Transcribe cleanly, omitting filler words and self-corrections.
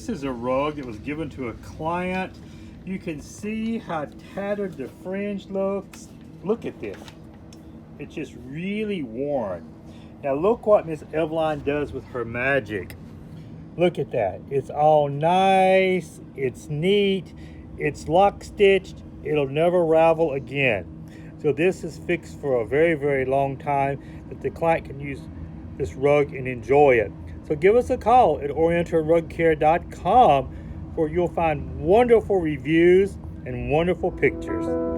this is a rug that was given to a client. You can see how tattered the fringe looks. Look at this. It's just really worn. Now look what Miss Eveline does with her magic. Look at that. It's all nice. It's neat. It's lock stitched. It'll never ravel again. So this is fixed for a very, very long time that the client can use this rug and enjoy it. So give us a call at orientalrugcare.com where you'll find wonderful reviews and wonderful pictures.